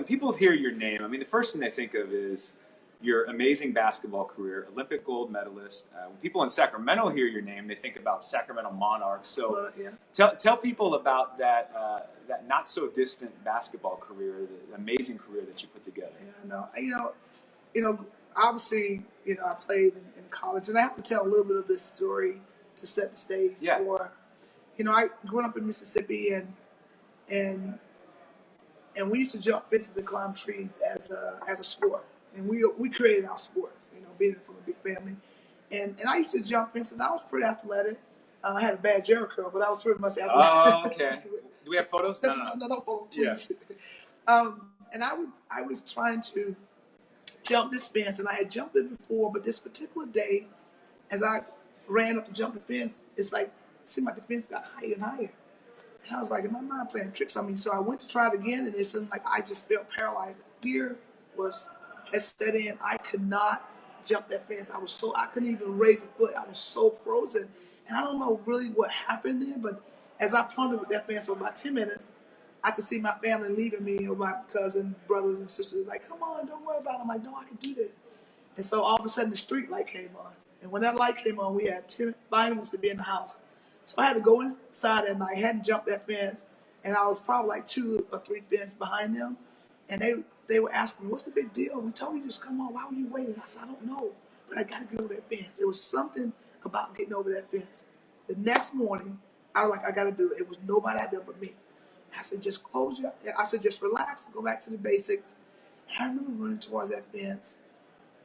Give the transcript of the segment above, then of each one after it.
people hear your name, I mean, the first thing they think of is your amazing basketball career, Olympic gold medalist. When people in Sacramento hear your name, they think about Sacramento Monarchs. So tell people about that that not so distant basketball career, the amazing career that you put together. Yeah, obviously, I played in college, and I have to tell a little bit of this story to set the stage for. I grew up in Mississippi, and we used to jump fences and climb trees as a sport, and we created our sports. Being from a big family, and I used to jump fences. I was pretty athletic. I had a bad Jerry curl, but I was pretty much athletic. Oh, okay. Do we have photos? No photos, please. Yeah. And I was trying to jump this fence, and I had jumped it before, but this particular day, as I ran up to jump the fence, it seemed like the fence got higher and higher. And I was like, in my mind playing tricks on me. So I went to try it again, and it seemed like I just felt paralyzed. Fear had set in. I could not jump that fence. I couldn't even raise a foot. I was so frozen. And I don't know really what happened there, but as I pondered with that fence for about 10 minutes, I could see my family leaving me, or my cousin, brothers, and sisters, like, come on, don't worry about it. I'm like, no, I can do this. And so all of a sudden, the street light came on. And when that light came on, we had 5 minutes to be in the house. So I had to go inside, and I hadn't jumped that fence. And I was probably like 2 or 3 fences behind them. And they were asking me, what's the big deal? We told you just come on. Why were you waiting? I said, I don't know, but I got to get over that fence. There was something about getting over that fence. The next morning, I was like, I got to do it. It was nobody out there but me. I said, just close your eyes. I said, just relax, go back to the basics. And I remember running towards that fence,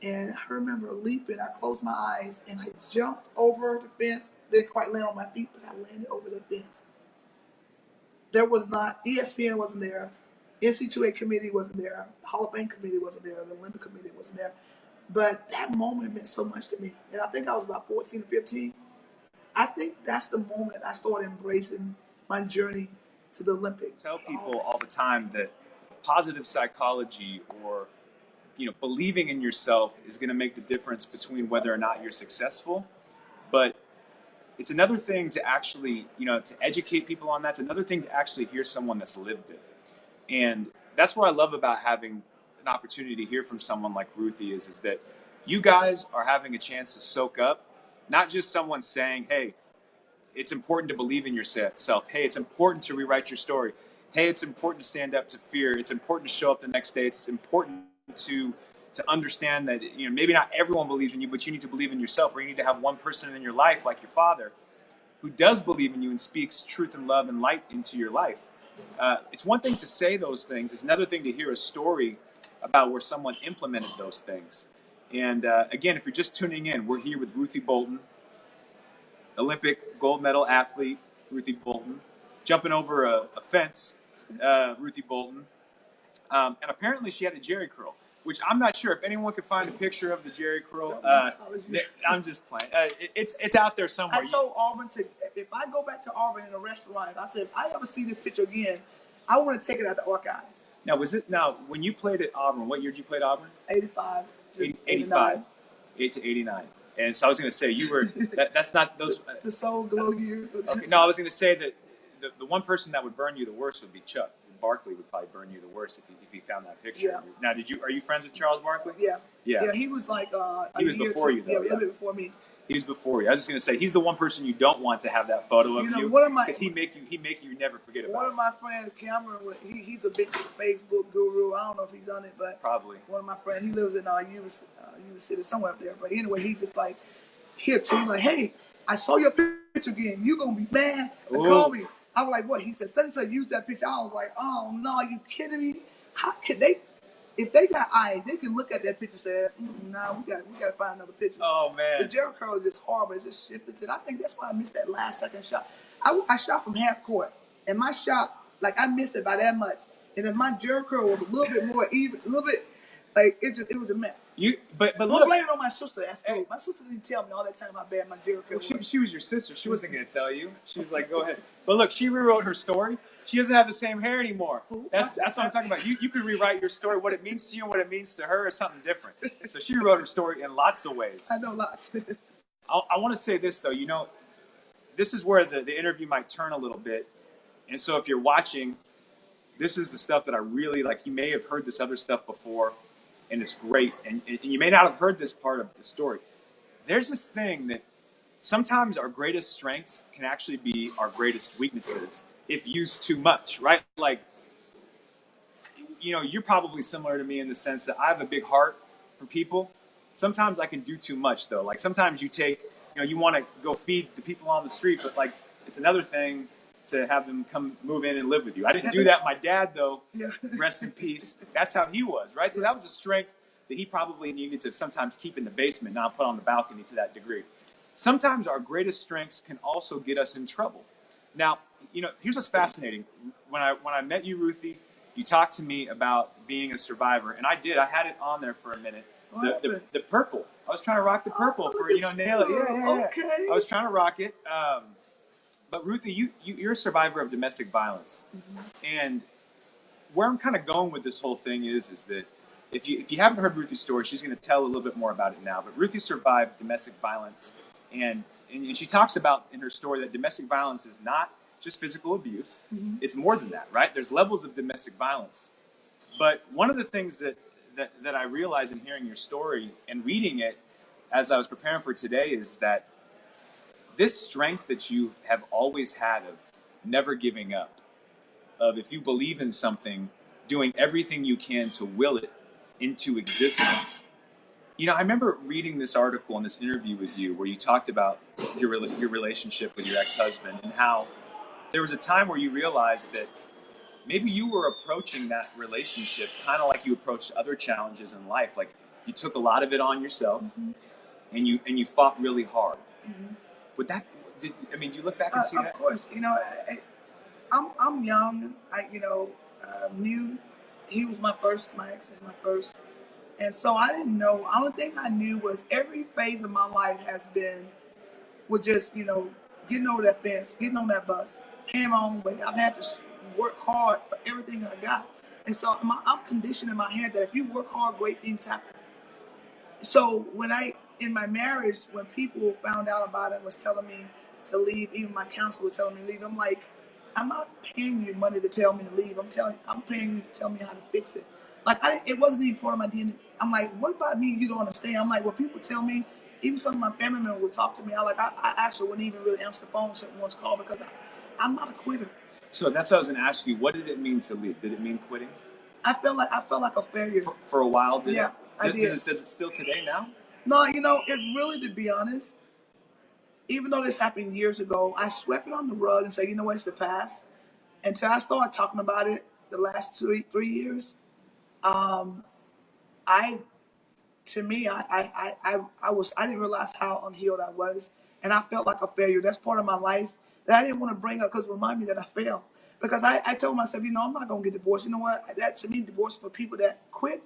and I remember leaping. I closed my eyes, and I jumped over the fence. Didn't quite land on my feet, but I landed over the fence. There was not, ESPN wasn't there, NCAA committee wasn't there, the Hall of Fame committee wasn't there, the Olympic committee wasn't there. But that moment meant so much to me. And I think I was about 14 or 15. I think that's the moment I started embracing my journey to the Olympics. Tell people all the time that positive psychology, or believing in yourself, is going to make the difference between whether or not you're successful. But it's another thing to actually, to educate people on that. It's another thing to actually hear someone that's lived it. And that's what I love about having an opportunity to hear from someone like Ruthie is that you guys are having a chance to soak up, not just someone saying, hey, it's important to believe in yourself. Hey, it's important to rewrite your story. Hey, it's important to stand up to fear. It's important to show up the next day. It's important to understand that maybe not everyone believes in you, but you need to believe in yourself, or you need to have one person in your life, like your father, who does believe in you and speaks truth and love and light into your life. It's one thing to say those things. It's another thing to hear a story about where someone implemented those things. And again, if you're just tuning in, we're here with Ruthie Bolton, Olympic gold medal athlete, Ruthie Bolton, jumping over a fence, Ruthie Bolton. And apparently she had a Jerry curl, which I'm not sure if anyone could find a picture of the Jerry curl. I'm just playing. It's out there somewhere. I told Auburn if I go back to Auburn in a restaurant, I said, if I ever see this picture again, I want to take it out the archives. Now, when you played at Auburn, what year did you play at Auburn? 85 to 85. 8 to 89. And so I was going to say, you were, that's not those. The soul glow years. Okay, no, I was going to say that the one person that would burn you the worst would be Chuck. Barkley would probably burn you the worst if he found that picture. Yeah. Now, are you friends with Charles Barkley? Yeah. Yeah. He was like he was before you, though. Yeah, a little bit before me. He was before you. I was just gonna say he's the one person you don't want to have that photo of you, because he make you never forget about. One of my friends, Cameron, he's a big Facebook guru. I don't know if he's on it, but probably one of my friends. He lives in Yuba City, somewhere up there. But anyway, he's just like, he'll tell you like, hey, I saw your picture again. You gonna be mad? Call me. I was like, what? He said, such use that picture. I was like, oh no, are you kidding me? How could they? If they got eyes, they can look at that picture and say, nah, we got to find another picture. Oh, man. The Jerry curl is just horrible. It's just shifted. And I think that's why I missed that last second shot. I shot from half court, and my shot, like, I missed it by that much. And if my Jerry curl was a little bit more even, a little bit, like, it was a mess. But look, blame it on my sister at school. My sister didn't tell me all that time how bad my Jerry curl was. She was your sister. She wasn't going to tell you. She was like, go ahead. But look, she rewrote her story. She doesn't have the same hair anymore. That's what I'm talking about. You could rewrite your story. What it means to you and what it means to her is something different. So she rewrote her story in lots of ways. I know lots. I want to say this, though. This is where the interview might turn a little bit. And so if you're watching, this is the stuff that I really like. You may have heard this other stuff before, and it's great. And you may not have heard this part of the story. There's this thing that sometimes our greatest strengths can actually be our greatest weaknesses if used too much, right? Like, you're probably similar to me in the sense that I have a big heart for people. Sometimes I can do too much though. Like sometimes you want to go feed the people on the street, but like it's another thing to have them come move in and live with you. I didn't do that. My dad though, Yeah. rest in peace. That's how he was, right? So that was a strength that he probably needed to sometimes keep in the basement, not put on the balcony to that degree. Sometimes our greatest strengths can also get us in trouble. Now, here's what's fascinating. When I met you, Ruthie, you talked to me about being a survivor, and I did. I had it on there for a minute. The purple. I was trying to rock the purple for nail it. Yeah. Okay. I was trying to rock it. But Ruthie, you're a survivor of domestic violence, and where I'm kind of going with this whole thing is that if you haven't heard Ruthie's story, she's going to tell a little bit more about it now. But Ruthie survived domestic violence, and she talks about in her story that domestic violence is not just physical abuse. It's more than that, right? There's levels of domestic violence. But one of the things that I realized in hearing your story and reading it as I was preparing for today is that this strength that you have always had of never giving up, of if you believe in something, doing everything you can to will it into existence. I remember reading this article and this interview with you where you talked about your relationship with your ex-husband and how there was a time where you realized that maybe you were approaching that relationship kind of like you approached other challenges in life. Like you took a lot of it on yourself, and you fought really hard. Would that? Do you look back and see that? Of course, I'm young. Knew he was my ex was my first, and so I didn't know. The only thing I knew was every phase of my life has been with just getting over that fence, getting on that bus, paying my own way. I've had to work hard for everything I got, and so I'm conditioned in my head that if you work hard, great things happen. So in my marriage, when people found out about it and was telling me to leave, even my counselor was telling me to leave, I'm like, I'm not paying you money to tell me to leave. I'm paying you to tell me how to fix it. Like it wasn't even part of my DNA. I'm like, what about me? You don't understand. I'm like, when people tell me, even some of my family members would talk to me. I actually wouldn't even really answer the phone if someone's called because I'm not a quitter. So that's what I was going to ask you. What did it mean to leave? Did it mean quitting? I felt like a failure for a while. Yeah, I did. Does it still today now? No, it's really, to be honest, even though this happened years ago, I swept it on the rug and said, it's the past. Until I started talking about it the last 3 years, I didn't realize how unhealed I was, and I felt like a failure. That's part of my life that I didn't want to bring up because it reminded me that I failed. Because I told myself, I'm not gonna get divorced. You know what? That to me, divorce is for people that quit,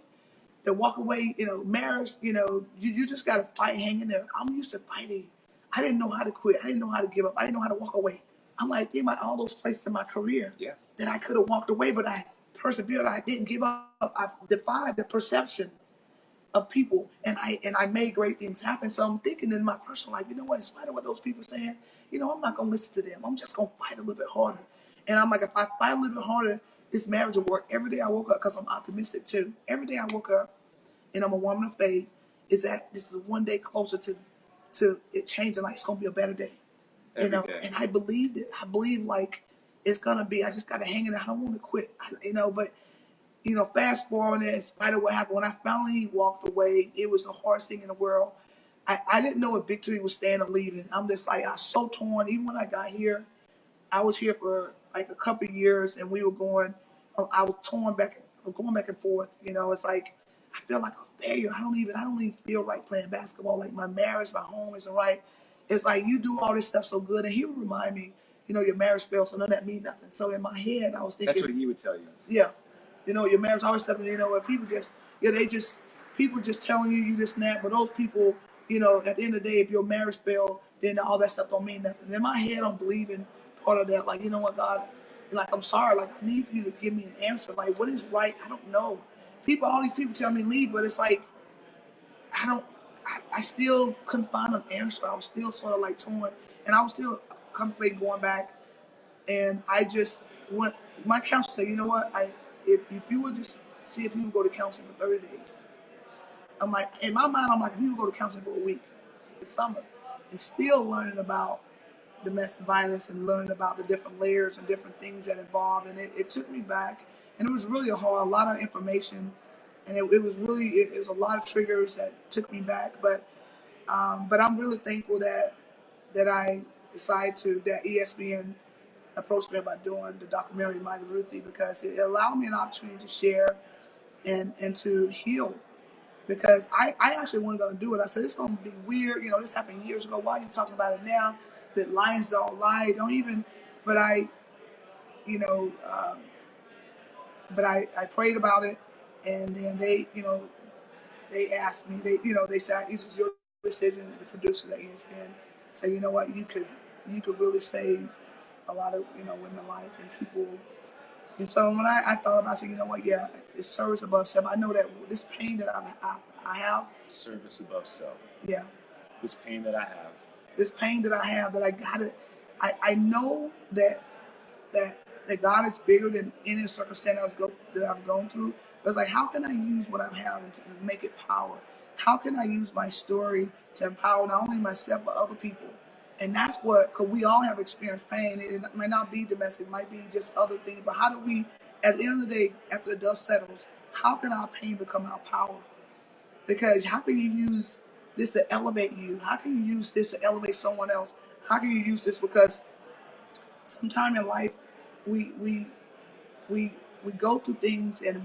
that walk away. Marriage. You just gotta fight, hang in there. I'm used to fighting. I didn't know how to quit. I didn't know how to give up. I didn't know how to walk away. I'm like, think about all those places in my career that I could have walked away, but I persevered. I didn't give up. I defied the perception of people, and I made great things happen. So I'm thinking in my personal life, in spite of what those people are saying, I'm not gonna listen to them. I'm just gonna fight a little bit harder. And I'm like, if I fight a little bit harder, this marriage will work. Every day I woke up, because I'm optimistic too. Every day I woke up, and I'm a woman of faith, is that this is one day closer to it changing. Like it's gonna be a better day. Every day. And I believed it. I believe like it's gonna be. I just gotta hang in there. I don't want to quit. But fast forward, in spite of what happened, when I finally walked away, it was the hardest thing in the world. I didn't know if victory was staying or leaving. I'm just like, I was so torn. Even when I got here, I was here for like a couple of years, and we were going. I was torn going back and forth. It's like I feel like a failure. I don't even feel right playing basketball. Like my marriage, my home isn't right. It's like you do all this stuff so good, and he would remind me, your marriage failed, so none of that means nothing. So in my head, I was thinking, that's what he would tell you. Yeah, your marriage always stuff. Where people people just telling you this and that, but those people, at the end of the day, if your marriage failed, then all that stuff don't mean nothing. In my head, I'm believing part of that. Like, what, God, like, I'm sorry. Like, I need you to give me an answer. Like, what is right? I don't know. All these people tell me leave, but it's like, I still couldn't find an answer. I was still sort of like torn, and I was still contemplating going back. And I just my counselor said, you know what, if you would just see if you would go to counseling for 30 days. I'm like, in my mind, I'm like, if you would go to counseling for a week, this summer, and still learning about domestic violence and learning about the different layers and different things that involved. And it took me back, and it was really a lot of information, and it was really, it was a lot of triggers that took me back. But I'm really thankful that I decided that ESPN approached me about doing the documentary Mighty Ruthie, because it allowed me an opportunity to share and to heal. Because I actually wasn't going to do it. I said, it's going to be weird. You know, this happened years ago. Why are you talking about it now? That lions don't lie. Don't even. But you know, I prayed about it. And then they asked me, they said, this is your decision, the producers at ESPN. Say, you know what, you could really save a lot of, women life and people. And so when I thought about it, I said, you know what, yeah, it's service above self. I know that this pain that I have. Service above self. Yeah. This pain that I have. This pain that I have, that I got it. I know that God is bigger than any circumstance that I've gone through. But it's like, how can I use what I have and to make it power? How can I use my story to empower not only myself but other people? And that's what, because we all have experienced pain. It might not be domestic, it might be just other things. But how do we, at the end of the day, after the dust settles, how can our pain become our power? Because how can you use this to elevate you? How can you use this to elevate someone else? How can you use this? Because sometime in life, we go through things, and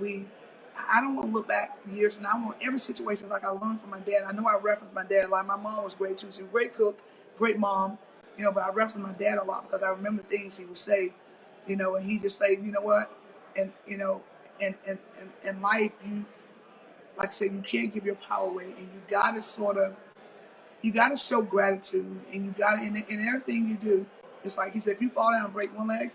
I don't want to look back years from now. I want every situation, like I learned from my dad. I know I reference my dad a lot. My mom was great too. She was a great cook, great mom, but I reference my dad a lot because I remember things he would say, and he just say, you know what, and in life, like I said, you can't give your power away, and you gotta show gratitude, and you gotta, in everything you do. It's like he said, if you fall down and break one leg,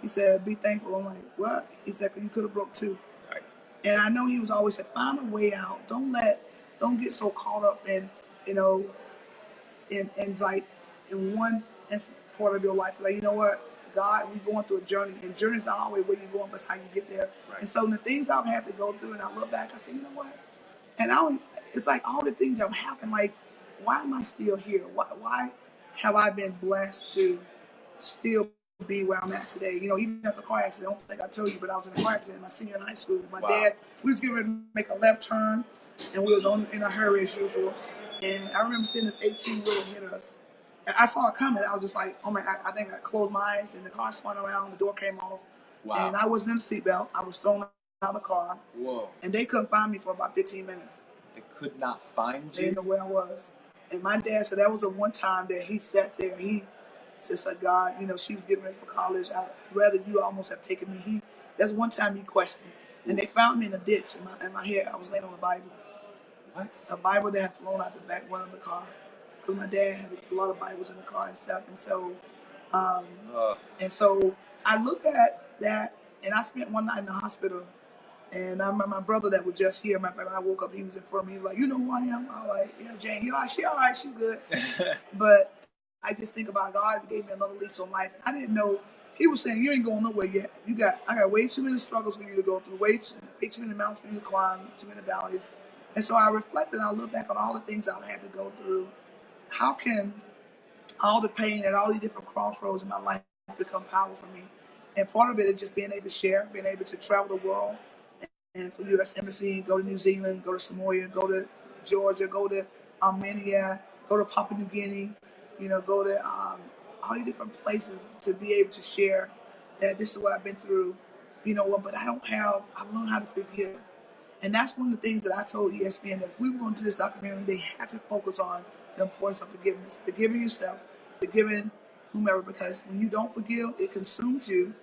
he said, be thankful. I'm like, what? He said, you could have broke two. Right. And I know he was always saying, find a way out. Don't get so caught up in, in like in one part of your life. Like, you know what, God, we're going through a journey, and journey's not always where you're going, but it's how you get there. Right. And so the things I've had to go through, and I look back, I say, you know what? And it's like all the things that have happened. Like, why am I still here? Why have I been blessed to still be where I'm at today? Even after the car accident, I don't think I told you, but I was in a car accident my senior in high school. My dad, we was getting ready to make a left turn, and we was in a hurry as usual. And I remember seeing this 18-wheeler hit us. And I saw it coming. I was just like, oh my! I think I closed my eyes, and the car spun around. The door came off. Wow. And I wasn't in the seatbelt. I was thrown out of the car. Whoa. And they couldn't find me for about 15 minutes. They could not find you? They didn't know where I was. And my dad said that was the one time that he sat there. He said, God, she was getting ready for college. I'd rather you almost have taken me. That's one time he questioned. And they found me in a ditch in my hair. I was laying on a Bible. What? A Bible that had flown out the back one of the car. Because my dad had a lot of Bibles in the car and stuff. And so I look at that, and I spent one night in the hospital. And I remember my brother that was just here. Matter of fact, when I woke up, he was in front of me. He was like, you know who I am? I was like, yeah, Jane. He like, she all right, she's good. But I just think about God gave me another lease on life. I didn't know. He was saying, you ain't going nowhere yet. I got way too many struggles for you to go through, way too many mountains for you to climb, too many valleys. And so I reflected, and I look back on all the things I've had to go through. How can all the pain and all these different crossroads in my life become power for me? And part of it is just being able to share, being able to travel the world, and for U.S. Embassy, go to New Zealand, go to Samoa, go to Georgia, go to Armenia, go to Papua New Guinea, go to all these different places to be able to share that this is what I've been through, but I've learned how to forgive. And that's one of the things that I told ESPN, that if we were going to do this documentary, they had to focus on the importance of forgiveness, forgiving yourself, forgiving whomever, because when you don't forgive, it consumes you,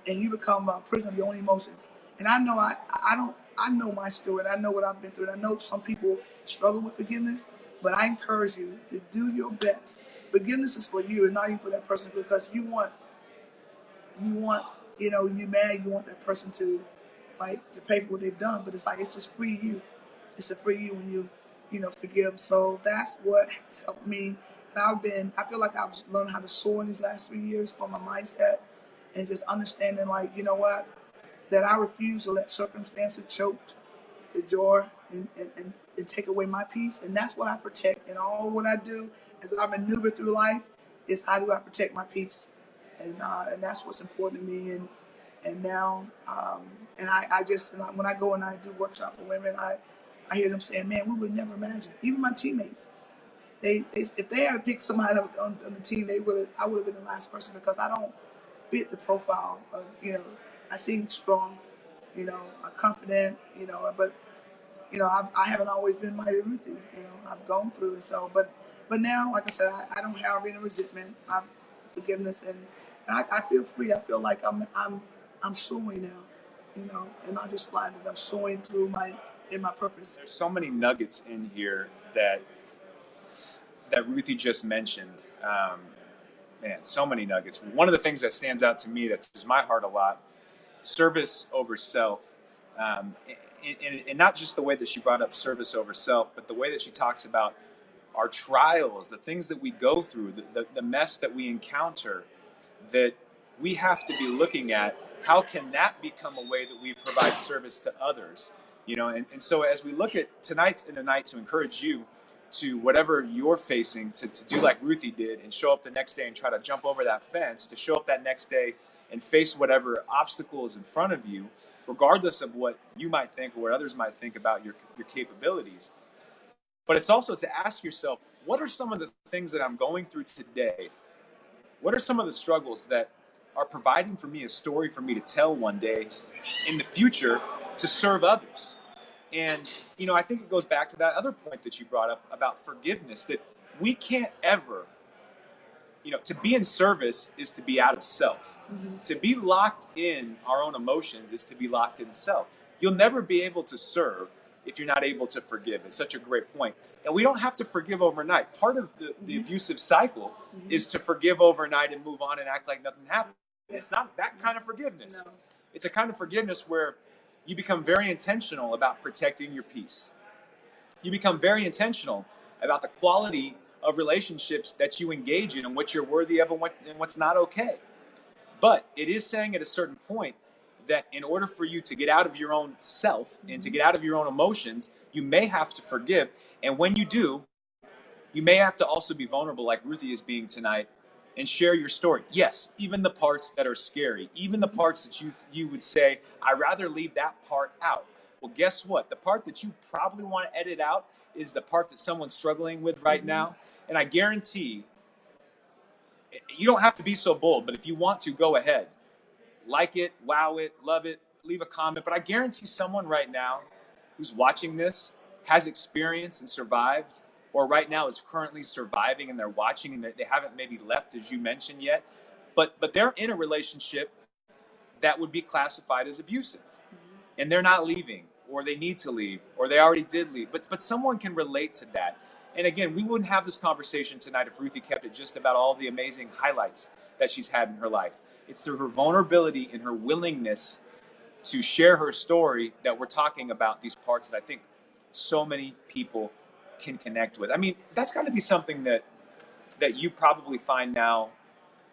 and you become a prisoner of your own emotions. And I know I know my story, and I know what I've been through, and I know some people struggle with forgiveness, but I encourage you to do your best. Forgiveness is for you and not even for that person, because you want, you're mad, you want that person to pay for what they've done, but it's just free you. It's to free you when you forgive. So that's what has helped me. And I feel like I've learned how to soar in these last 3 years for my mindset. and just understanding, like, you know what, that I refuse to let circumstances choke the joy and take away my peace. And that's what I protect. And all what I do as I maneuver through life is how do I protect my peace. And that's what's important to me. And now, and I just, when I go and I do workshop for women, I hear them saying, man, we would never imagine. Even my teammates, they if they had to pick somebody on the team, I would have been the last person, because I don't fit the profile of, I seem strong, I'm confident, but I haven't always been Mighty Ruthie. I've gone through, and so, but now, like I said, I don't have any resentment. I'm forgiveness, and I feel free. I feel like I'm soaring now, and not just flying. I'm soaring through in my purpose. There's so many nuggets in here that Ruthie just mentioned. Man, so many nuggets. One of the things that stands out to me that touches my heart a lot: service over self. And not just the way that she brought up service over self, but the way that she talks about our trials, the things that we go through, the mess that we encounter, that we have to be looking at how can that become a way that we provide service to others. And so as we look at tonight's in a night to encourage you to whatever you're facing, to do like Ruthie did and show up the next day and try to jump over that fence, to show up that next day and face whatever obstacle is in front of you, regardless of what you might think or what others might think about your capabilities. But it's also to ask yourself, what are some of the things that I'm going through today? What are some of the struggles that are providing for me a story for me to tell one day in the future to serve others? And, I think it goes back to that other point that you brought up about forgiveness, that we can't ever, to be in service is to be out of self. Mm-hmm. To be locked in our own emotions is to be locked in self. You'll never be able to serve if you're not able to forgive. It's such a great point. And we don't have to forgive overnight. Part of the abusive cycle is to forgive overnight and move on and act like nothing happened. It's not that kind of forgiveness. No. It's a kind of forgiveness where you become very intentional about protecting your peace. You become very intentional about the quality of relationships that you engage in and what you're worthy of and what's not okay. But it is saying at a certain point that in order for you to get out of your own self and to get out of your own emotions, you may have to forgive. And when you do, you may have to also be vulnerable like Ruthie is being tonight and share your story. Yes, even the parts that are scary, even the parts that you would say, I'd rather leave that part out. Well, guess what? The part that you probably want to edit out is the part that someone's struggling with right now. And I guarantee you don't have to be so bold, but if you want to, go ahead. Like it, wow it, love it, leave a comment. But I guarantee someone right now who's watching this has experienced and survived, or right now is currently surviving and they're watching and they haven't maybe left, as you mentioned, yet. But they're in a relationship that would be classified as abusive. And they're not leaving, or they need to leave, or they already did leave. But someone can relate to that. And again, we wouldn't have this conversation tonight if Ruthie kept it just about all the amazing highlights that she's had in her life. It's through her vulnerability and her willingness to share her story that we're talking about these parts that I think so many people can connect with. I mean, that's got to be something that you probably find now,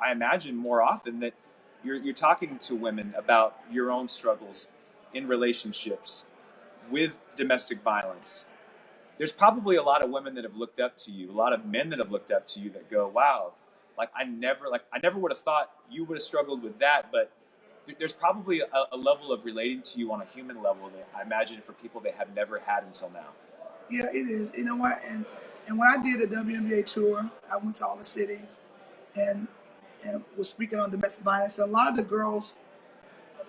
I imagine more often, that you're talking to women about your own struggles in relationships with domestic violence. There's probably a lot of women that have looked up to you, a lot of men that have looked up to you that go, wow, I never would have thought you would have struggled with that, but there's probably a level of relating to you on a human level that I imagine for people that have never had until now. Yeah, it is. You know what? And when I did the WNBA tour, I went to all the cities and was speaking on domestic violence. And a lot of the girls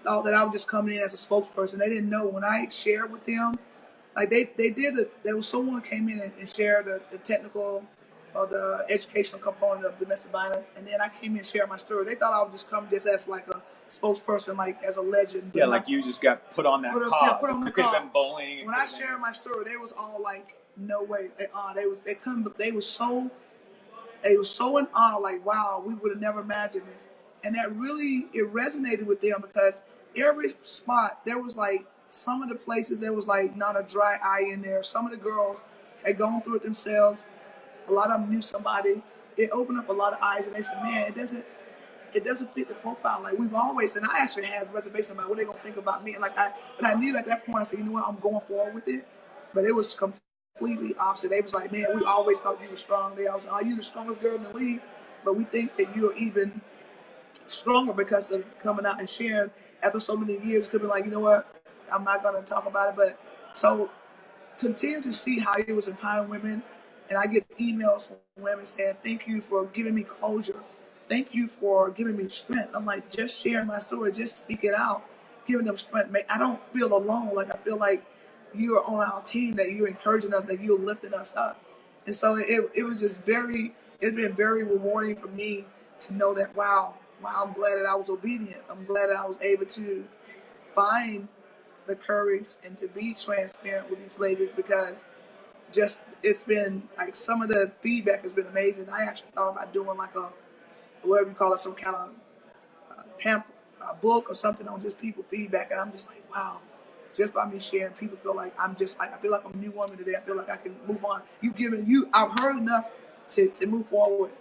thought that I was just coming in as a spokesperson. They didn't know when I shared with them. Like there was someone came in and shared the technical or the educational component of domestic violence, and then I came in and shared my story. They thought I would just come just as like a spokesperson, like as a legend. Yeah, like you just got put on that cause. Yeah, put on the cause. Could have been bullying. When I shared my story, they was all like, "No way!" They were so in awe, like, "Wow, we would have never imagined this." And that really it resonated with them because every spot there was like. Some of the places there was like not a dry eye in there. Some of the girls had gone through it themselves. A lot of them knew somebody. It opened up a lot of eyes, and they said, "Man, it doesn't fit the profile. Like we've always, and I actually had reservations about what they're gonna think about me. And but I knew at that point, I said, you know what, I'm going forward with it. But it was completely opposite. They was like, man, we always thought you were strong. They always, are you the strongest girl in the league? But we think that you're even stronger because of coming out and sharing after so many years. Could be like, you know what, I'm not gonna talk about it. But so continue to see how he was empowering women. And I get emails from women saying, thank you for giving me closure. Thank you for giving me strength. I'm like, just sharing my story, just speak it out, giving them strength. I don't feel alone. Like, I feel like you're on our team, that you're encouraging us, that you're lifting us up. And so it was just it's been very rewarding for me to know that, wow, I'm glad that I was obedient. I'm glad that I was able to find the courage and to be transparent with these ladies, because just it's been like some of the feedback has been amazing. I actually thought about doing like a whatever you call it, some kind of pamphlet, book or something on just people feedback, and I'm just like, wow. Just by me sharing, people feel like I feel like I'm a new woman today. I feel like I can move on. I've heard enough to move forward.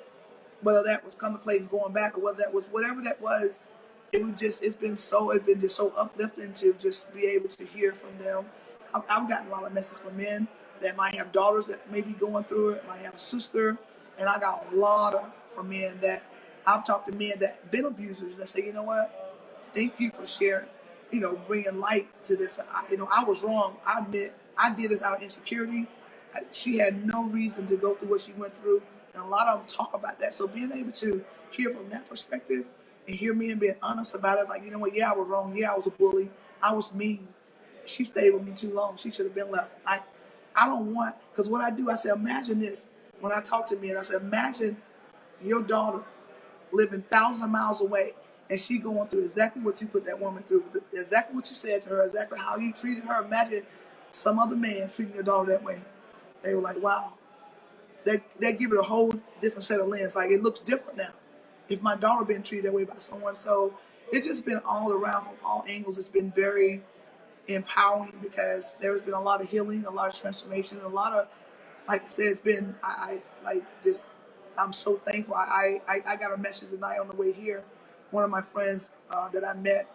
Whether that was contemplating going back or whether that was whatever that was, it's been just so uplifting to just be able to hear from them. I've gotten a lot of messages from men that might have daughters that may be going through it, might have a sister, and I got a lot from men that I've talked to men that been abusers that say, you know what, thank you for sharing, bringing light to this. I was wrong. I admit I did this out of insecurity. She had no reason to go through what she went through, and a lot of them talk about that. So being able to hear from that perspective and hear men being honest about it, like, you know what, yeah, I was wrong. Yeah, I was a bully. I was mean. She stayed with me too long. She should have been left. I don't want, because what I do, I say, imagine this. When I talk to men, I said, imagine your daughter living thousands of miles away, and she going through exactly what you put that woman through, exactly what you said to her, exactly how you treated her. Imagine some other man treating your daughter that way. They were like, wow. They give it a whole different set of lens. Like, it looks different now if my daughter been treated that way by someone. So it's just been all around from all angles. It's been very empowering because there's been a lot of healing, a lot of transformation, a lot of, like I said, it's been, I'm so thankful. I got a message tonight on the way here. One of my friends that I met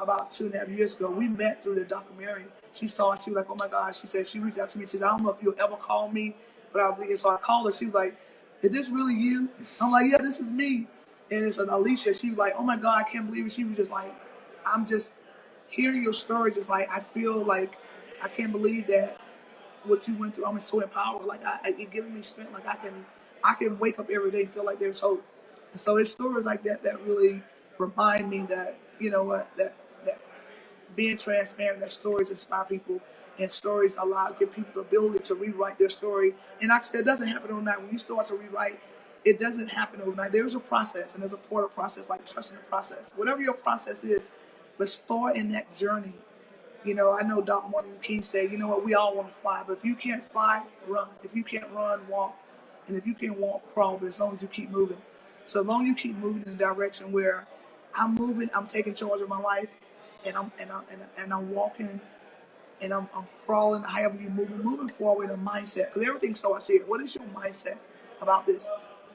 about 2.5 years ago, we met through the documentary. She saw it, she was like, oh my God. She said, she reached out to me. She said, I don't know if you'll ever call me, but I'll be. So I called her. She was like, is this really you? I'm like, yeah, this is me. And it's an Alicia. She was like, oh my God, I can't believe it. She was just like, I'm just hearing your story. Just like, I feel like I can't believe that what you went through. I'm so empowered. Like, it giving me strength. Like, I can wake up every day and feel like there's hope. And so it's stories like that that really remind me that, you know what, that being transparent, that stories inspire people, and stories give people the ability to rewrite their story. And like I said, it doesn't happen overnight. When you start to rewrite, it doesn't happen overnight. There's a process, and there's a part of process, like trusting the process. Whatever your process is, but start in that journey. I know Dr. Martin Luther King said, you know what, we all want to fly, but if you can't fly, run. If you can't run, walk. And if you can't walk, crawl, but as long as you keep moving. So as long as you keep moving in the direction where I'm moving, I'm taking charge of my life, and I'm walking, and I'm crawling, however you moving forward in a mindset. Because everything starts here. What is your mindset about this?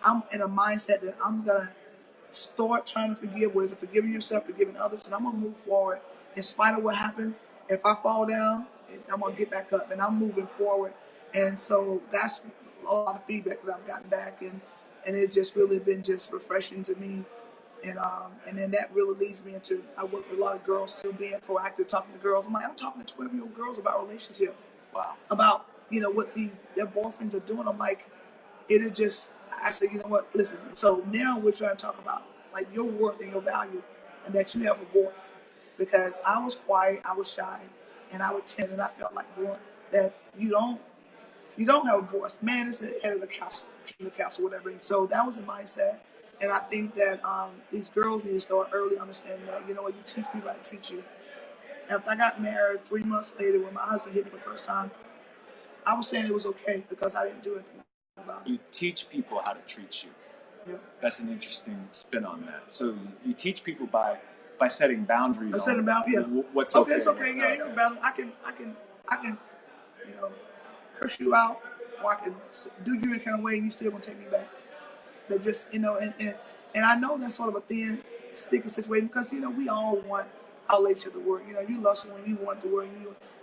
I'm in a mindset that I'm gonna start trying to forgive. What is it? Forgiving yourself, forgiving others, and I'm gonna move forward in spite of what happens. If I fall down, I'm gonna get back up, and I'm moving forward. And so that's a lot of feedback that I've gotten back, and it just really been just refreshing to me. And then that really leads me into, I work with a lot of girls still being proactive, talking to girls. I'm talking to 12-year-old girls about relationships. Wow. About, what their boyfriends are doing. I'm like, I said, you know what, listen, so now we're trying to talk about like your worth and your value, and that you have a voice. Because I was quiet, I was shy, and I was timid, and I felt like that you don't have a voice. Man is the head of the castle, whatever. So that was the mindset. And I think that these girls need to start early understanding that, you know what, you teach people how to treat you. After I got married 3 months later, when my husband hit me for the first time, I was saying it was okay because I didn't do anything about it. You teach people how to treat you. Yeah. That's an interesting spin on that. So you teach people by setting boundaries. I set about, yeah. What's okay? okay? It's okay. Yeah, you know, boundaries. I can, curse you out, or I can do you in a kind of way, and you still gonna take me back. But just, and And I know that's sort of a thin, sticky situation because, we all want our relationship to work. You love someone, you want it to work.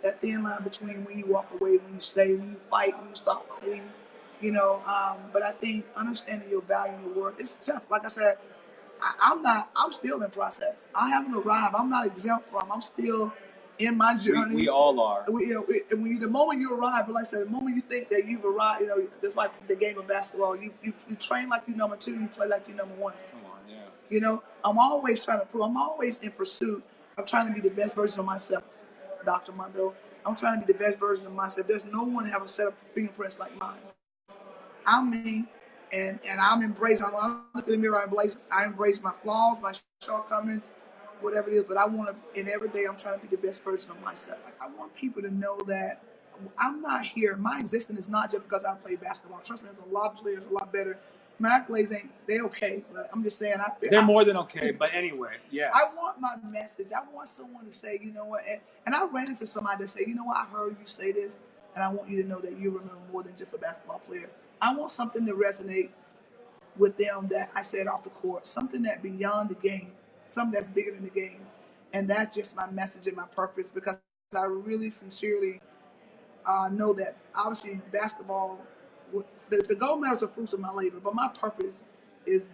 That thin line between when you walk away, when you stay, when you fight, when you stop fighting. But I think understanding your value, your worth, it's tough. Like I said, I'm still in process. I haven't arrived. I'm not exempt from. I'm still in my journey. We all are. The moment you arrive, but like I said, the moment you think that you've arrived, that's like the game of basketball. You train like you number 2, you play like you number 1. Come on, yeah. I'm always trying to prove. I'm always in pursuit of trying to be the best version of myself, Dr. Mondo. I'm trying to be the best version of myself. There's no one have a set of fingerprints like mine. I'm me, and I'm embracing. I look in the mirror, I embrace my flaws, my shortcomings, whatever it is. But I want to, and every day I'm trying to be the best version of myself. I want people to know that I'm not here. My existence is not just because I play basketball. Trust me, there's a lot of players a lot better. My accolades they're okay, but I'm just saying they're more than okay. But anyway, yes. I want my message. I want someone to say, you know what, and I ran into somebody to say, you know what, I heard you say this, and I want you to know that you remember more than just a basketball player. I want something to resonate with them that I said off the court, something that beyond the game, something that's bigger than the game, and that's just my message and my purpose because I really sincerely know that obviously basketball, the gold medals are fruits of my labor, but my purpose is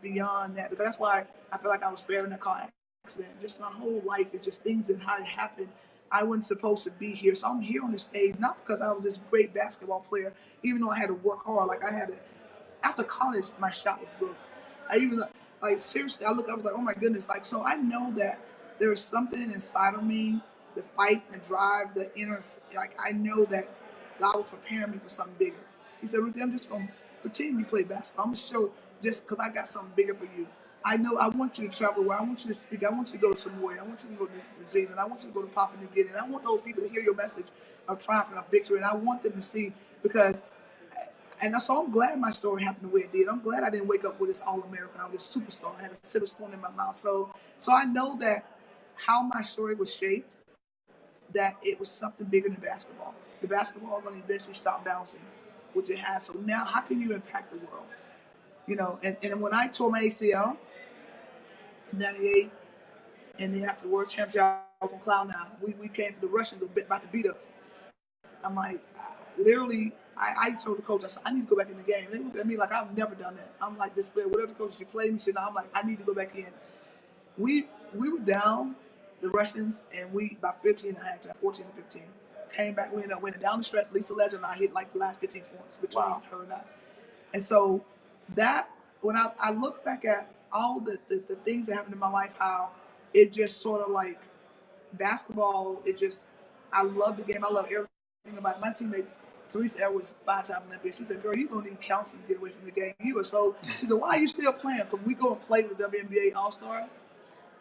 beyond that because that's why I feel like I was spared in a car accident. Just my whole life, it's just things and how it happened. I wasn't supposed to be here, so I'm here on the stage not because I was this great basketball player, even though I had to work hard. Like I had to. After college, my shot was broke. I even seriously, I was like, oh my goodness, so I know that there is something inside of me, the fight, the drive, the inner, I know that God was preparing me for something bigger. He said, Ruthie, I'm just gonna pretend you play basketball. I'm gonna show just because I got something bigger for you. I know I want you to travel where I want you to speak. I want you to go to Samoa. I want you to go to New Zealand. I want you to go to Papua New Guinea. And I want those people to hear your message of triumph and of victory. And I want them to see because. And so I'm glad my story happened the way it did. I'm glad I didn't wake up with this All-American, I was this superstar. I had a silver spoon in my mouth. So I know that how my story was shaped, that it was something bigger than basketball. The basketball is going to eventually stop bouncing, which it has. So now how can you impact the world? And when I tore my ACL in 98, and then after the World Championship, I was on cloud nine. We came to the Russians about to beat us. I'm like, literally, I told the coach, I said, I need to go back in the game. They looked at me like I've never done that. I'm like, this player, whatever coach you play me, I'm like, I need to go back in. We were down, the Russians, and we, about 15 and a half time, 14 and 15. Came back, we ended up winning down the stretch. Lisa Legend and I hit like the last 15 points between her and I. And so that, when I look back at all the things that happened in my life, how it just sort of like basketball, I love the game. I love everything about it. My teammates, Teresa Edwards, 5-time Olympian, she said, girl, you're going to need counseling to get away from the game. She said, why are you still playing? Because we go and play with the WNBA All-Star.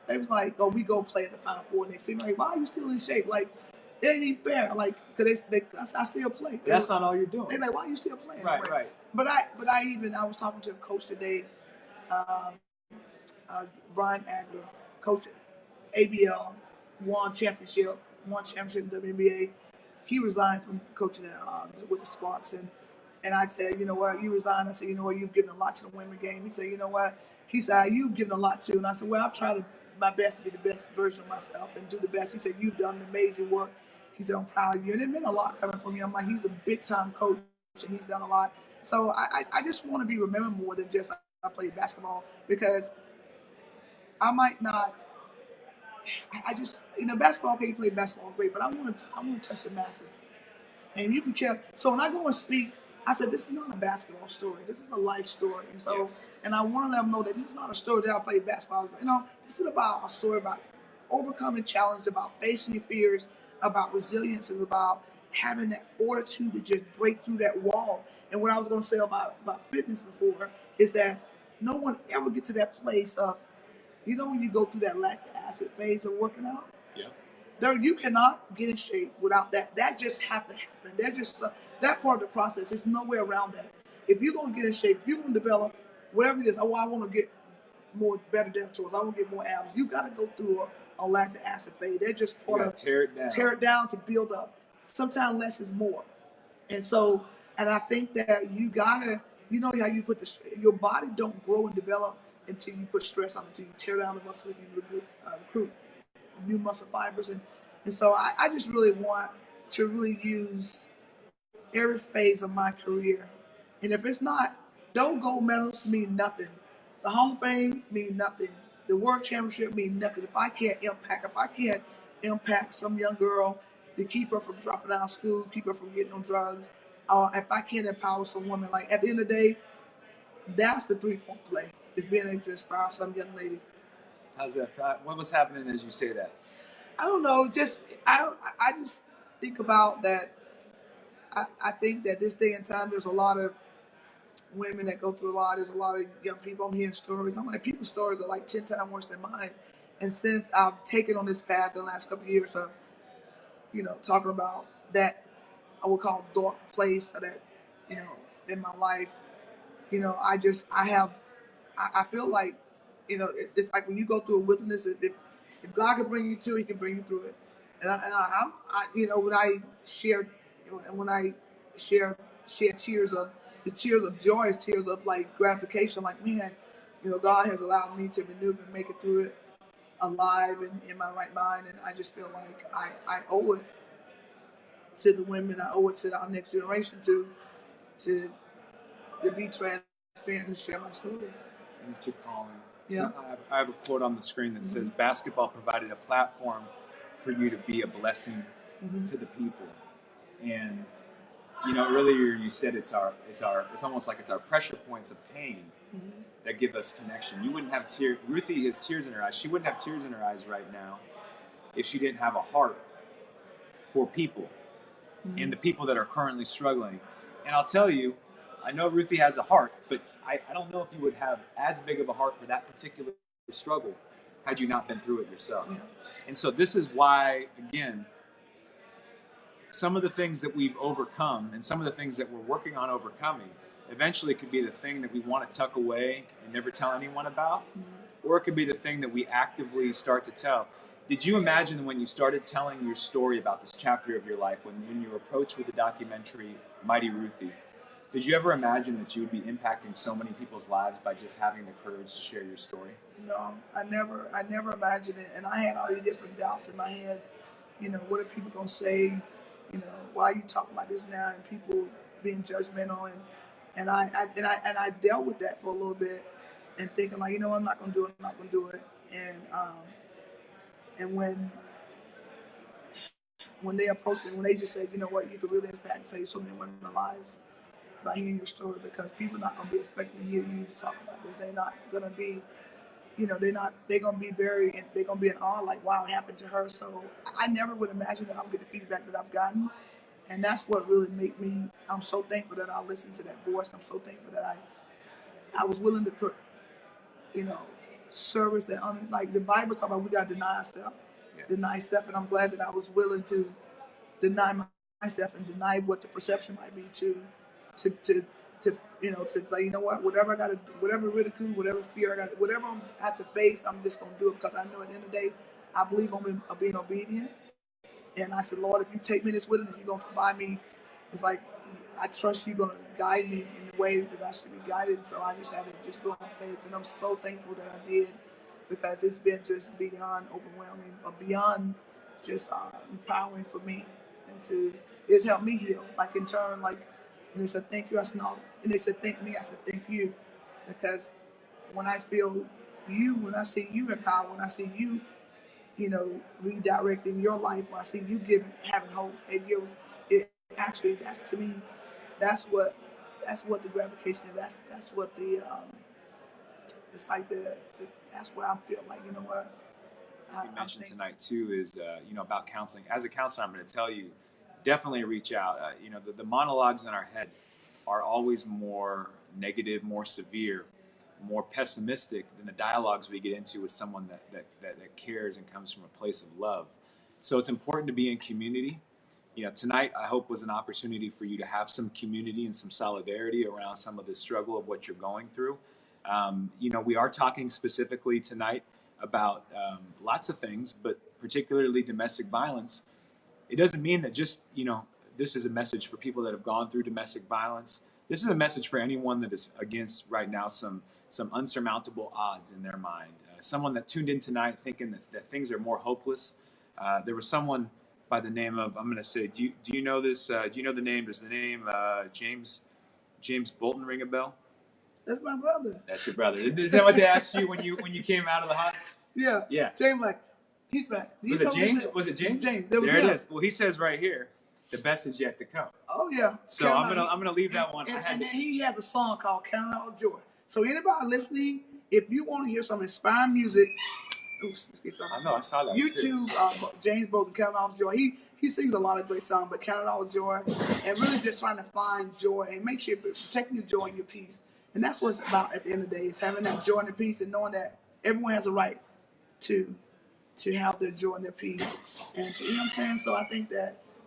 They was like, oh, we go play at the Final Four. And they seem like, why are you still in shape? Like, it ain't even fair. Like, because I still play. That's not all you're doing. They're like, why are you still playing? Right. But I was talking to a coach today, Brian Agler, coach ABL, won championship in the WNBA. He resigned from coaching with the Sparks, and I said, you know what, you resigned. I said, you know what, you've given a lot to the women's game. He said, you know what, he said, you've given a lot too. And I said, well, I've tried my best to be the best version of myself and do the best. He said, you've done amazing work. He said, I'm proud of you. And it meant a lot coming from him. Like, he's a big time coach and he's done a lot. So I just want to be remembered more than just I played basketball, because I might not. I just, basketball, okay, you play basketball, great, but I want to touch the masses. And you can care. So when I go and speak, I said, this is not a basketball story. This is a life story. And so, yes. And I want to let them know that this is not a story that I play basketball. This is about a story about overcoming challenges, about facing your fears, about resilience, and about having that fortitude to just break through that wall. And what I was going to say about fitness before is that no one ever gets to that place of, when you go through that lactic acid phase of working out, you cannot get in shape without that. That just has to happen. That part of the process. There's no way around that. If you're going to get in shape, if you're going to develop whatever it is, I want to get better deltoids, I want to get more abs, you got to go through a lactic acid phase. They're just part of tear it down. Tear it down to build up. Sometimes less is more. And I think that you got to, how you put your body don't grow and develop until you put stress on it, until you tear down the muscle, you recruit new muscle fibers. And so I just really want to really use every phase of my career. And if it's not, those gold medals mean nothing. The home fame mean nothing. The world championship mean nothing. If I can't impact some young girl to keep her from dropping out of school, keep her from getting on drugs, if I can't empower some woman, like at the end of the day, that's the 3-point play. Is being able to inspire some young lady. How's that? What was happening as you say that? I don't know. I just think about that. I think that this day and time, there's a lot of women that go through a lot. There's a lot of young people. I'm hearing stories. I'm like, people's stories are like 10 times worse than mine. And since I've taken on this path the last couple of years of, talking about that, I would call dark place or that, in my life, I feel like, it's like when you go through a wilderness, if God can bring you to it, He can bring you through it. When I share, share tears of, it's tears of joy, it's tears of like gratification. I'm like, man, God has allowed me to maneuver and make it through it alive and in my right mind. And I just feel like I owe it to the women. I owe it to our next generation to be transparent and share my story. And what you're calling. Yeah. So I have a quote on the screen that says, "Basketball provided a platform for you to be a blessing to the people." And earlier you said it's almost like it's our pressure points of pain that give us connection. You wouldn't have tears. Ruthie has tears in her eyes. She wouldn't have tears in her eyes right now if she didn't have a heart for people and the people that are currently struggling. And I'll tell you, I know Ruthie has a heart, but I don't know if you would have as big of a heart for that particular struggle had you not been through it yourself. Yeah. And so this is why, again, some of the things that we've overcome and some of the things that we're working on overcoming eventually could be the thing that we want to tuck away and never tell anyone about, or it could be the thing that we actively start to tell. Did you imagine when you started telling your story about this chapter of your life, when you were approached with the documentary Mighty Ruthie, did you ever imagine that you would be impacting so many people's lives by just having the courage to share your story? No, I never imagined it. And I had all these different doubts in my head. What are people gonna say? Why are you talking about this now? And people being judgmental, and I dealt with that for a little bit, and thinking like, I'm not gonna do it. And when they approached me, when they just said, you could really impact and save so many women's lives by hearing your story, because people are not gonna be expecting to hear you talk about this. They're not gonna be, they're gonna be in awe, like, wow, it happened to her. So I never would imagine that I would get the feedback that I've gotten. And that's what really made me, I'm so thankful that I listened to that voice. I'm so thankful that I was willing to put, service and honor. Like the Bible talks about, we got to deny ourselves, deny stuff. And I'm glad that I was willing to deny myself and deny what the perception might be to say, whatever I got to, whatever ridicule, whatever fear I got, whatever I have to face, I'm just going to do it, because I know at the end of the day, I believe I'm being obedient. And I said, Lord, if you take me this wilderness, you're going to provide me. It's like, I trust you're going to guide me in the way that I should be guided. So I just had to just go on faith. And I'm so thankful that I did, because it's been just beyond overwhelming, or beyond just empowering for me. And it's helped me heal. Like in turn, like, and they said, thank you. I said, no. And they said, thank me. I said, thank you. Because when I feel you, when I see you in power, when I see you, redirecting your life, when I see you having hope, actually, that's to me, that's what the gratification is. That's what the, it's like that's what I feel like, what. You mentioned tonight too is, about counseling. As a counselor, I'm going to tell you, definitely reach out. The monologues in our head are always more negative, more severe, more pessimistic than the dialogues we get into with someone that cares and comes from a place of love. So it's important to be in community. Tonight I hope was an opportunity for you to have some community and some solidarity around some of the struggle of what you're going through. We are talking specifically tonight about lots of things, but particularly domestic violence. It doesn't mean that just, this is a message for people that have gone through domestic violence. This is a message for anyone that is against right now some unsurmountable odds in their mind. Someone that tuned in tonight thinking that things are more hopeless. There was someone by the name of, I'm going to say, do you know this? Do you know the name? Does the name James Bolton ring a bell? That's my brother. That's your brother. Is that what they asked you when you came out of the hospital? Yeah. Yeah. James, like, he's back. Was it James? Was it James? James. There it is. Well, he says right here, the best is yet to come. Oh yeah. So I'm gonna leave that one. And then he has a song called "Count It All Joy." So anybody listening, if you want to hear some inspiring music, I know I saw that. YouTube, James Bolton, "Count It All Joy." He sings a lot of great songs, but "Count It All Joy," and really just trying to find joy and make sure you're protecting your joy and your peace. And that's what it's about at the end of the day. It's having that joy and the peace and knowing that everyone has a right to have their joy and their peace. And you know what I'm saying? So I think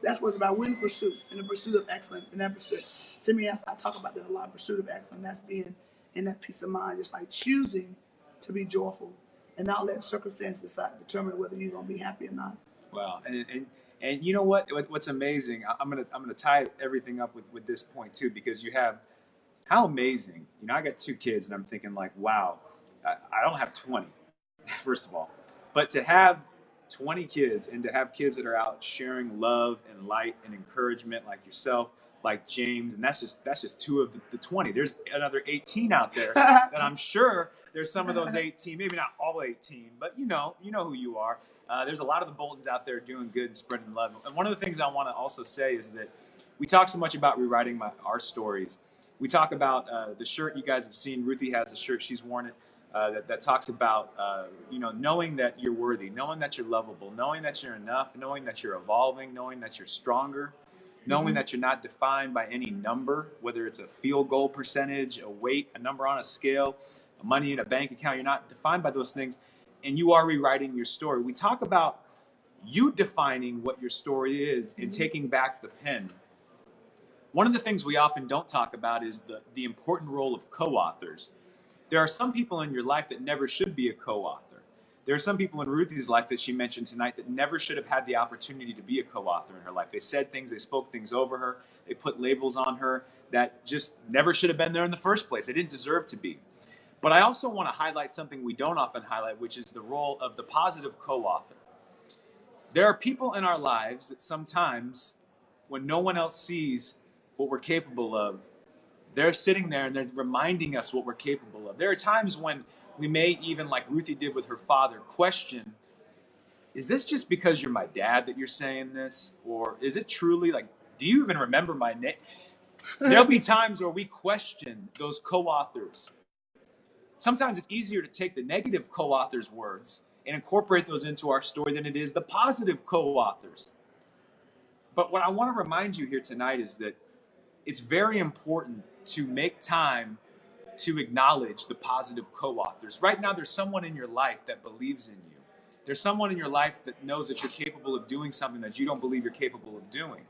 that's what it's about. We're in the pursuit of excellence. And that pursuit, to me, I talk about that a lot, pursuit of excellence. That's being in that peace of mind, just like choosing to be joyful and not let circumstances determine whether you're going to be happy or not. Wow. And you know what's amazing? I'm gonna tie everything up with this point too, because you have how amazing. You know, I got 2 kids, and I'm thinking like, wow, I don't have 20, first of all, but to have 20 kids and to have kids that are out sharing love and light and encouragement, like yourself, like James, and that's just 2 of the 20. There's another 18 out there that I'm sure there's some of those 18, maybe not all 18, but you know who you are. There's a lot of the Boltons out there doing good and spreading love. And one of the things I want to also say is that we talk so much about rewriting our stories. We talk about the shirt you guys have seen. Ruthie has a shirt. She's worn it. That talks about, knowing that you're worthy, knowing that you're lovable, knowing that you're enough, knowing that you're evolving, knowing that you're stronger, knowing that you're not defined by any number, whether it's a field goal percentage, a weight, a number on a scale, money in a bank account. You're not defined by those things, and you are rewriting your story. We talk about you defining what your story is and taking back the pen. One of the things we often don't talk about is the important role of co-authors. There are some people in your life that never should be a co-author. There are some people in Ruthie's life that she mentioned tonight that never should have had the opportunity to be a co-author in her life. They said things, they spoke things over her, they put labels on her that just never should have been there in the first place. They didn't deserve to be. But I also want to highlight something we don't often highlight, which is the role of the positive co-author. There are people in our lives that sometimes, when no one else sees what we're capable of, they're sitting there and they're reminding us what we're capable of. There are times when we may even, like Ruthie did with her father, question, is this just because you're my dad that you're saying this? Or is it truly like, do you even remember my name? There'll be times where we question those co-authors. Sometimes it's easier to take the negative co-authors' words and incorporate those into our story than it is the positive co-authors. But what I want to remind you here tonight is that it's very important to make time to acknowledge the positive co-authors. Right now, there's someone in your life that believes in you. There's someone in your life that knows that you're capable of doing something that you don't believe you're capable of doing.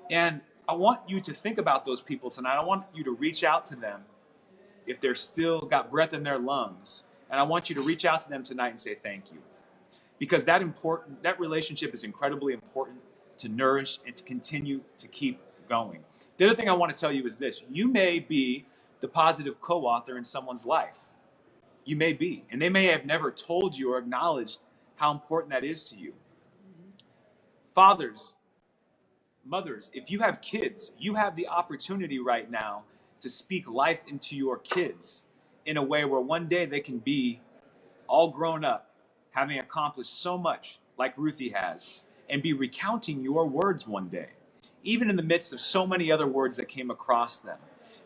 And I want you to think about those people tonight. I want you to reach out to them if they're still got breath in their lungs. And I want you to reach out to them tonight and say thank you. Because that relationship is incredibly important to nourish and to continue to keep going. The other thing I want to tell you is this. You may be the positive co-author in someone's life. You may be. And they may have never told you or acknowledged how important that is to you. Fathers, mothers, if you have kids, you have the opportunity right now to speak life into your kids in a way where one day they can be all grown up, having accomplished so much like Ruthie has, and be recounting your words one day, even in the midst of so many other words that came across them.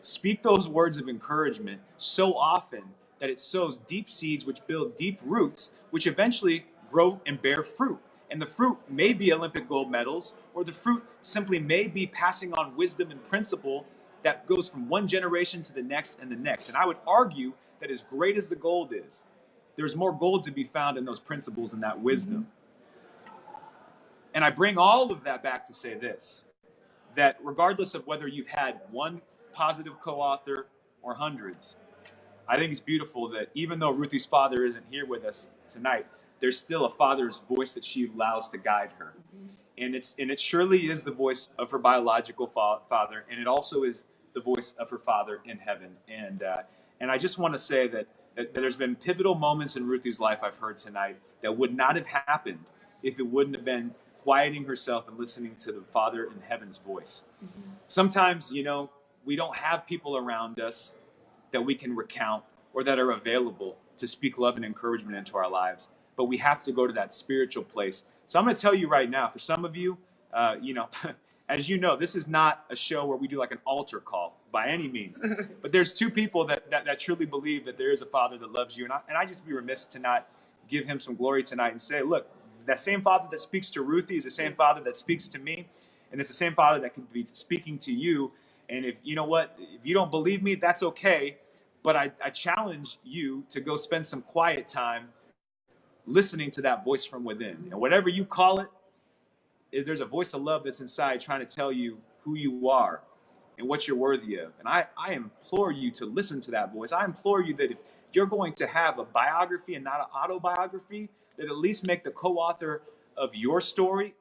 Speak those words of encouragement so often that it sows deep seeds which build deep roots, which eventually grow and bear fruit. And the fruit may be Olympic gold medals, or the fruit simply may be passing on wisdom and principle that goes from one generation to the next and the next. And I would argue that as great as the gold is, there's more gold to be found in those principles and that wisdom. And I bring all of that back to say this, that regardless of whether you've had one positive co-author or hundreds, I think it's beautiful that even though Ruthie's father isn't here with us tonight, there's still a father's voice that she allows to guide her. And it surely is the voice of her biological father, and it also is the voice of her Father in heaven. And I just want to say that there's been pivotal moments in Ruthie's life I've heard tonight that would not have happened if it wouldn't have been quieting herself and listening to the Father in heaven's voice. Sometimes, we don't have people around us that we can recount or that are available to speak love and encouragement into our lives, but we have to go to that spiritual place. So I'm going to tell you right now, for some of you, as you know, this is not a show where we do like an altar call by any means, but there's two people that truly believe that there is a Father that loves you. And I just be remiss to not give him some glory tonight and say, look, that same Father that speaks to Ruthie is the same Father that speaks to me. And it's the same Father that could be speaking to you. And if you don't believe me, that's okay. But I challenge you to go spend some quiet time listening to that voice from within. And whatever you call it, there's a voice of love that's inside trying to tell you who you are and what you're worthy of. And I implore you to listen to that voice. I implore you that if you're going to have a biography and not an autobiography, that at least make the co-author of your story